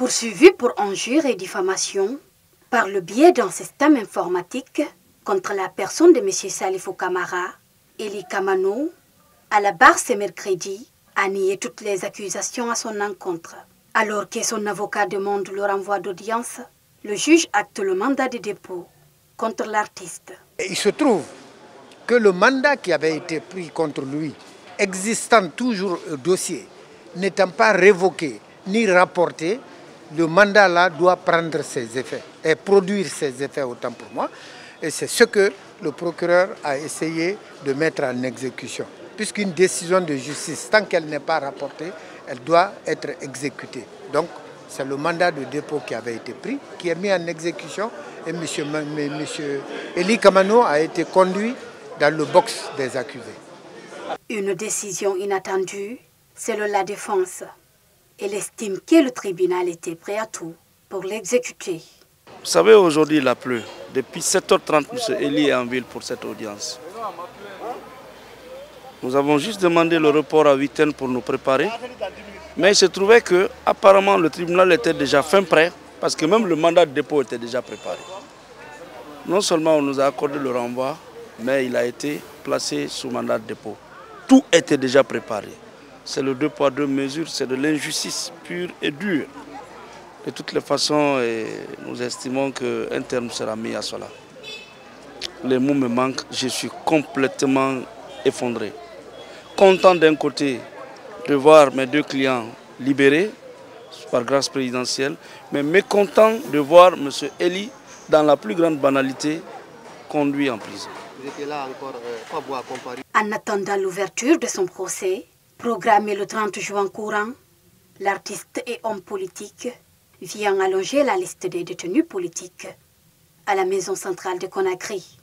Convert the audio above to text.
Poursuivi pour injure et diffamation par le biais d'un système informatique contre la personne de M. Salifou Camara, Eli Kamano, à la barre ce mercredi, a nié toutes les accusations à son encontre. Alors que son avocat demande le renvoi d'audience, le juge acte le mandat de dépôt contre l'artiste. Il se trouve que le mandat qui avait été pris contre lui, existant toujours au dossier, n'étant pas révoqué ni rapporté, le mandat-là doit prendre ses effets et produire ses effets autant pour moi. Et c'est ce que le procureur a essayé de mettre en exécution. Puisqu'une décision de justice, tant qu'elle n'est pas rapportée, elle doit être exécutée. Donc, c'est le mandat de dépôt qui avait été pris, qui est mis en exécution. Et M. Eli Kamano a été conduit dans le box des accusés. Une décision inattendue, selon la défense. Elle estime que le tribunal était prêt à tout pour l'exécuter. Vous savez, aujourd'hui, il a plu. Depuis 7h30, M. Eli est en ville pour cette audience. Nous avons juste demandé le report à 8h pour nous préparer. Mais il se trouvait que, apparemment, le tribunal était déjà fin prêt, parce que même le mandat de dépôt était déjà préparé. Non seulement on nous a accordé le renvoi, mais il a été placé sous mandat de dépôt. Tout était déjà préparé. C'est le 2 poids 2 mesures, c'est de l'injustice pure et dure. De toutes les façons, nous estimons qu'un terme sera mis à cela. Les mots me manquent, je suis complètement effondré. Content d'un côté de voir mes 2 clients libérés par grâce présidentielle, mais mécontent de voir M. Eli, dans la plus grande banalité, conduit en prison. Vous étiez là encore, pas vous accompagner. En attendant l'ouverture de son procès, programmé le 30 juin courant, l'artiste et homme politique vient allonger la liste des détenus politiques à la maison centrale de Conakry.